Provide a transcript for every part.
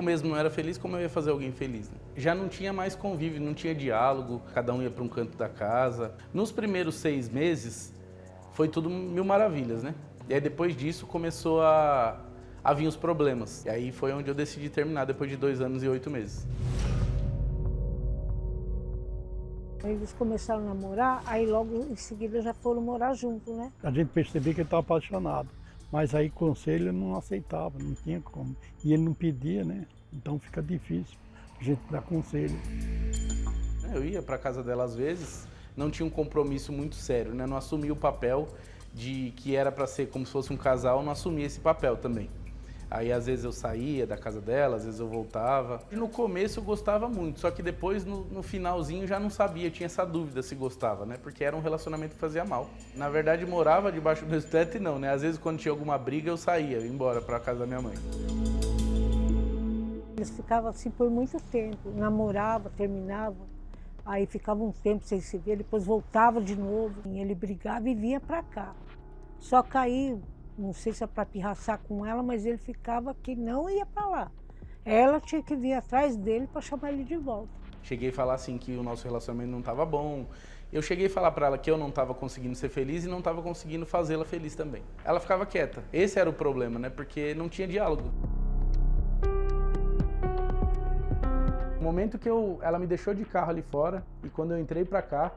mesmo não era feliz, como eu ia fazer alguém feliz, né? Já não tinha mais convívio, não tinha diálogo, cada um ia para um canto da casa. Nos primeiros 6 meses, foi tudo mil maravilhas, né? E aí depois disso começou a vir os problemas. E aí foi onde eu decidi terminar, depois de 2 anos e 8 meses. Eles começaram a namorar, aí logo em seguida já foram morar juntos, né? A gente percebia que ele estava apaixonado, mas aí conselho ele não aceitava, não tinha como. E ele não pedia, né? Então fica difícil a gente dar conselho. Eu ia para casa dela às vezes, não tinha um compromisso muito sério, né? Não assumia o papel de que era para ser como se fosse um casal, não assumia esse papel também. Aí às vezes eu saía da casa dela, às vezes eu voltava. E no começo eu gostava muito, só que depois no finalzinho já não sabia, tinha essa dúvida se gostava, né? Porque era um relacionamento que fazia mal. Na verdade morava debaixo do mesmo teto e não, né? Às vezes quando tinha alguma briga eu saía, ia embora para casa da minha mãe. Eles ficavam assim por muito tempo, namoravam, terminavam, aí ficava um tempo sem se ver, depois voltava de novo. E ele brigava e vinha para cá. Só que aí, não sei se é para pirraçar com ela, mas ele ficava que não ia para lá. Ela tinha que vir atrás dele para chamar ele de volta. Cheguei a falar assim que o nosso relacionamento não estava bom. Eu cheguei a falar para ela que eu não estava conseguindo ser feliz e não estava conseguindo fazê-la feliz também. Ela ficava quieta. Esse era o problema, né? Porque não tinha diálogo. No momento que ela me deixou de carro ali fora e quando eu entrei para cá,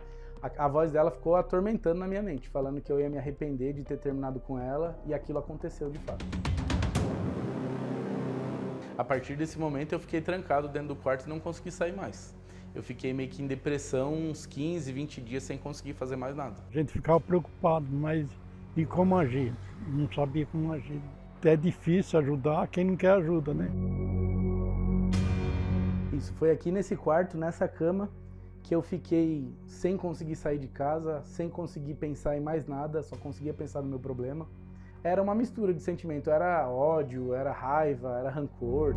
a voz dela ficou atormentando na minha mente, falando que eu ia me arrepender de ter terminado com ela e aquilo aconteceu de fato. A partir desse momento eu fiquei trancado dentro do quarto e não consegui sair mais. Eu fiquei meio que em depressão uns 15, 20 dias sem conseguir fazer mais nada. A gente ficava preocupado, mas e como agir? Não sabia como agir. É difícil ajudar quem não quer ajuda, né? Isso, foi aqui nesse quarto, nessa cama, que eu fiquei sem conseguir sair de casa, sem conseguir pensar em mais nada, só conseguia pensar no meu problema. Era uma mistura de sentimento, era ódio, era raiva, era rancor.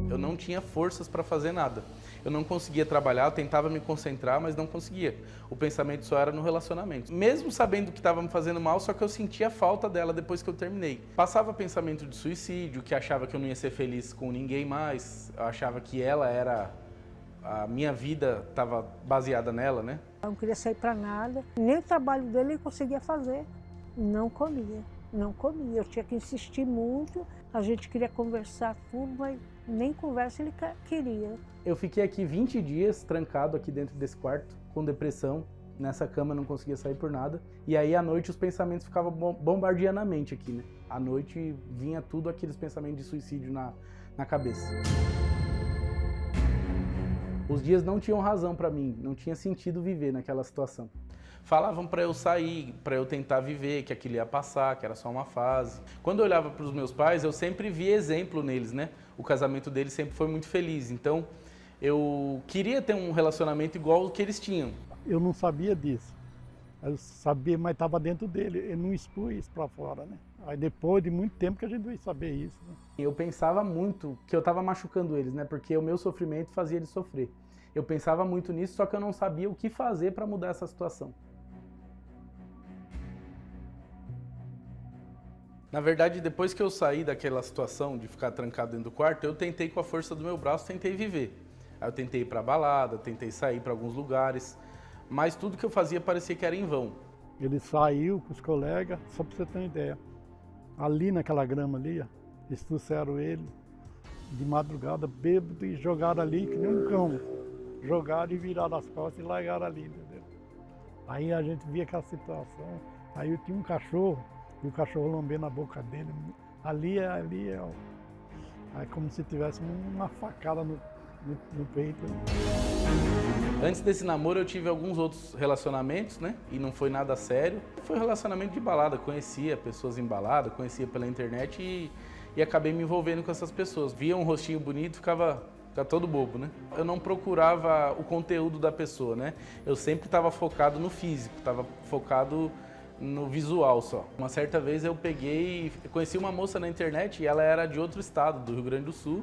Eu não tinha forças para fazer nada. Eu não conseguia trabalhar, eu tentava me concentrar, mas não conseguia. O pensamento só era no relacionamento. Mesmo sabendo que estava me fazendo mal, só que eu sentia falta dela depois que eu terminei. Passava pensamento de suicídio, que achava que eu não ia ser feliz com ninguém mais. Eu achava que ela era... A minha vida estava baseada nela, né? Eu não queria sair para nada, nem o trabalho dele ele conseguia fazer. Não comia, não comia. Eu tinha que insistir muito, a gente queria conversar tudo, mas nem conversa ele queria. Eu fiquei aqui 20 dias trancado aqui dentro desse quarto, com depressão. Nessa cama não conseguia sair por nada. E aí à noite os pensamentos ficavam bombardeando a mente aqui, né? À noite vinha tudo aqueles pensamentos de suicídio na cabeça. Os dias não tinham razão para mim, não tinha sentido viver naquela situação. Falavam para eu sair, para eu tentar viver, que aquilo ia passar, que era só uma fase. Quando eu olhava para os meus pais, eu sempre via exemplo neles, né? O casamento deles sempre foi muito feliz, então eu queria ter um relacionamento igual o que eles tinham. Eu não sabia disso. Eu sabia, mas estava dentro dele. Ele não expôs isso para fora, né? Aí depois de muito tempo que a gente veio saber isso, né? Eu pensava muito que eu estava machucando eles, né? Porque o meu sofrimento fazia eles sofrer. Eu pensava muito nisso, só que eu não sabia o que fazer para mudar essa situação. Na verdade, depois que eu saí daquela situação de ficar trancado dentro do quarto, eu tentei com a força do meu braço, tentei viver. Aí eu tentei ir para balada, tentei sair para alguns lugares, mas tudo que eu fazia parecia que era em vão. Ele saiu com os colegas, só para você ter uma ideia. Ali naquela grama ali, ó, eles trouxeram ele de madrugada, bêbado, e jogaram ali que nem um cão. Jogaram e viraram as costas e largaram ali, entendeu? Aí a gente via aquela situação, aí eu tinha um cachorro, e o cachorro lambendo a boca dele. Ali é como se tivesse uma facada no peito. Antes desse namoro eu tive alguns outros relacionamentos, né? E não foi nada sério. Foi um relacionamento de balada, conhecia pessoas em balada, conhecia pela internet e acabei me envolvendo com essas pessoas. Via um rostinho bonito, ficava todo bobo, né? Eu não procurava o conteúdo da pessoa, né? Eu sempre estava focado no físico, estava focado no visual só. Uma certa vez eu conheci uma moça na internet e ela era de outro estado, do Rio Grande do Sul,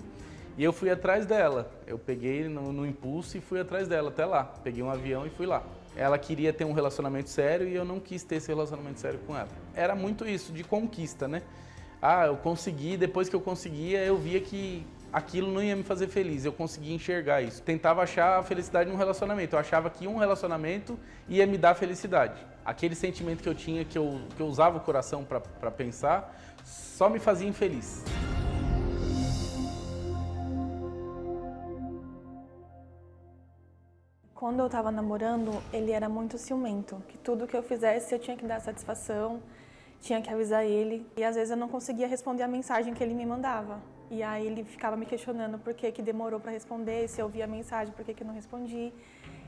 e eu fui atrás dela. Eu peguei no impulso e fui atrás dela até lá. Peguei um avião e fui lá. Ela queria ter um relacionamento sério e eu não quis ter esse relacionamento sério com ela. Era muito isso, de conquista, né? eu consegui, depois que eu conseguia, eu via que aquilo não ia me fazer feliz, eu conseguia enxergar isso. Tentava achar a felicidade num relacionamento, eu achava que um relacionamento ia me dar felicidade. Aquele sentimento que eu tinha, que eu usava o coração para pensar, só me fazia infeliz. Quando eu estava namorando, ele era muito ciumento, que tudo que eu fizesse eu tinha que dar satisfação, tinha que avisar ele. E às vezes eu não conseguia responder a mensagem que ele me mandava. E aí ele ficava me questionando por que demorou para responder, se eu via a mensagem, por que não respondi.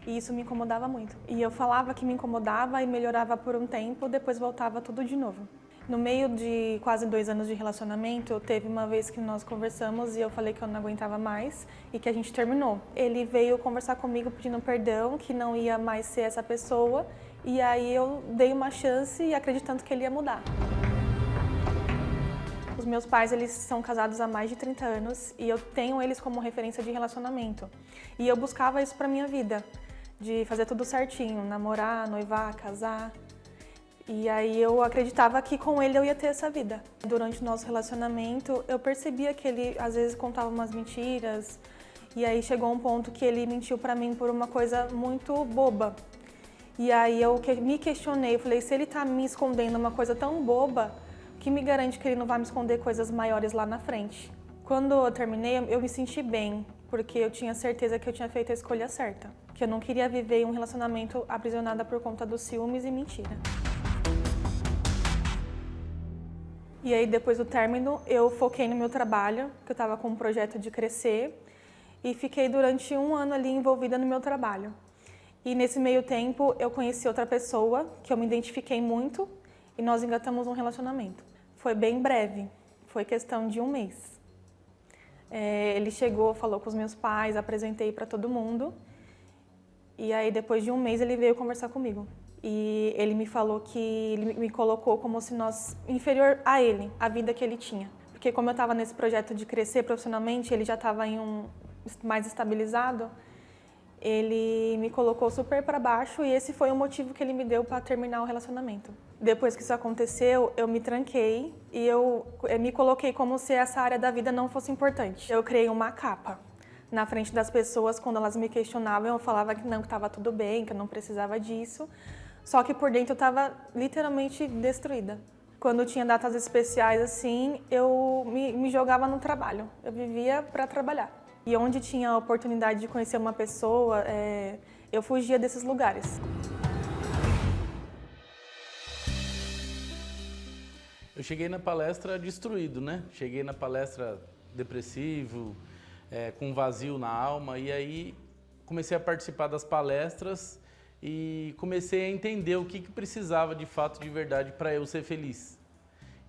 E isso me incomodava muito. E eu falava que me incomodava e melhorava por um tempo, depois voltava tudo de novo. No meio de quase 2 anos de relacionamento, teve uma vez que nós conversamos e eu falei que eu não aguentava mais e que a gente terminou. Ele veio conversar comigo pedindo perdão, que não ia mais ser essa pessoa, e aí eu dei uma chance e acreditando que ele ia mudar. Os meus pais, eles são casados há mais de 30 anos e eu tenho eles como referência de relacionamento. E eu buscava isso pra minha vida, de fazer tudo certinho, namorar, noivar, casar. E aí eu acreditava que com ele eu ia ter essa vida. Durante o nosso relacionamento, eu percebia que ele às vezes contava umas mentiras. E aí chegou um ponto que ele mentiu pra mim por uma coisa muito boba. E aí eu me questionei, eu falei, se ele tá me escondendo uma coisa tão boba, o que me garante que ele não vai me esconder coisas maiores lá na frente? Quando eu terminei, eu me senti bem, porque eu tinha certeza que eu tinha feito a escolha certa. Que eu não queria viver um relacionamento aprisionada por conta dos ciúmes e mentira. E aí, depois do término, eu foquei no meu trabalho, que eu estava com um projeto de crescer, e fiquei durante 1 ano ali envolvida no meu trabalho. E nesse meio tempo, eu conheci outra pessoa, que eu me identifiquei muito, e nós engatamos um relacionamento. Foi bem breve, foi questão de 1 mês. Ele chegou, falou com os meus pais, apresentei para todo mundo, e aí depois de 1 mês ele veio conversar comigo. E ele me falou que ele me colocou como se nós inferior a ele, a vida que ele tinha. Porque como eu estava nesse projeto de crescer profissionalmente, ele já estava em mais estabilizado, ele me colocou super para baixo e esse foi o motivo que ele me deu para terminar o relacionamento. Depois que isso aconteceu, eu me tranquei e eu me coloquei como se essa área da vida não fosse importante. Eu criei uma capa. Na frente das pessoas, quando elas me questionavam, eu falava que não, que estava tudo bem, que eu não precisava disso. Só que por dentro eu estava literalmente destruída. Quando tinha datas especiais assim, eu me jogava no trabalho. Eu vivia para trabalhar. E onde tinha a oportunidade de conhecer uma pessoa, eu fugia desses lugares. Eu cheguei na palestra destruído, né? Cheguei na palestra depressivo, com um vazio na alma, e aí comecei a participar das palestras e comecei a entender o que precisava de fato, de verdade, para eu ser feliz.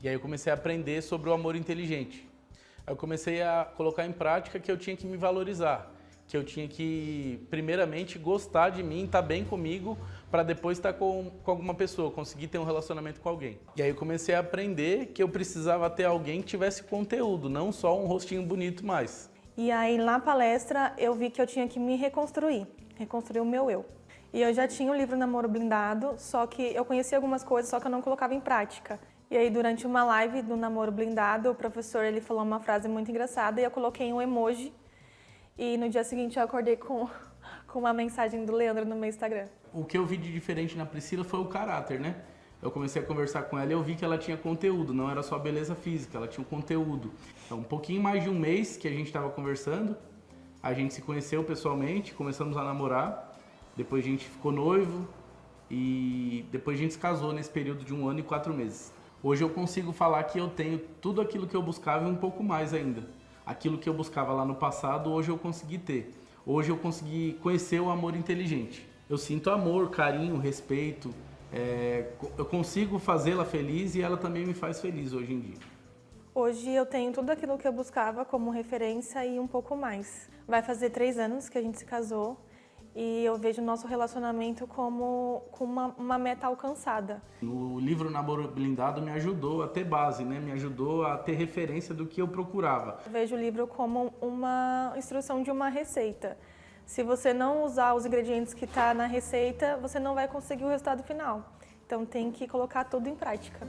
E aí eu comecei a aprender sobre o amor inteligente. Aí eu comecei a colocar em prática que eu tinha que me valorizar, que eu tinha que, primeiramente, gostar de mim, estar bem comigo, para depois estar com alguma pessoa, conseguir ter um relacionamento com alguém. E aí eu comecei a aprender que eu precisava ter alguém que tivesse conteúdo, não só um rostinho bonito mais. E aí, na palestra, eu vi que eu tinha que me reconstruir o meu eu. E eu já tinha o livro Namoro Blindado, só que eu conhecia algumas coisas, só que eu não colocava em prática. E aí, durante uma live do Namoro Blindado, o professor ele falou uma frase muito engraçada e eu coloquei um emoji. E no dia seguinte eu acordei com uma mensagem do Leandro no meu Instagram. O que eu vi de diferente na Priscila foi o caráter, né? Eu comecei a conversar com ela e eu vi que ela tinha conteúdo, não era só beleza física, ela tinha um conteúdo. Então, um pouquinho mais de 1 mês que a gente estava conversando, a gente se conheceu pessoalmente, começamos a namorar, depois a gente ficou noivo e depois a gente se casou nesse período de 1 ano e 4 meses. Hoje eu consigo falar que eu tenho tudo aquilo que eu buscava e um pouco mais ainda. Aquilo que eu buscava lá no passado, hoje eu consegui ter. Hoje eu consegui conhecer o amor inteligente. Eu sinto amor, carinho, respeito. Eu consigo fazê-la feliz e ela também me faz feliz hoje em dia. Hoje eu tenho tudo aquilo que eu buscava como referência e um pouco mais. Vai fazer 3 anos que a gente se casou e eu vejo o nosso relacionamento como uma meta alcançada. O livro Namoro Blindado me ajudou a ter base, né? Me ajudou a ter referência do que eu procurava. Eu vejo o livro como uma instrução de uma receita. Se você não usar os ingredientes que estão na receita, você não vai conseguir o resultado final. Então tem que colocar tudo em prática.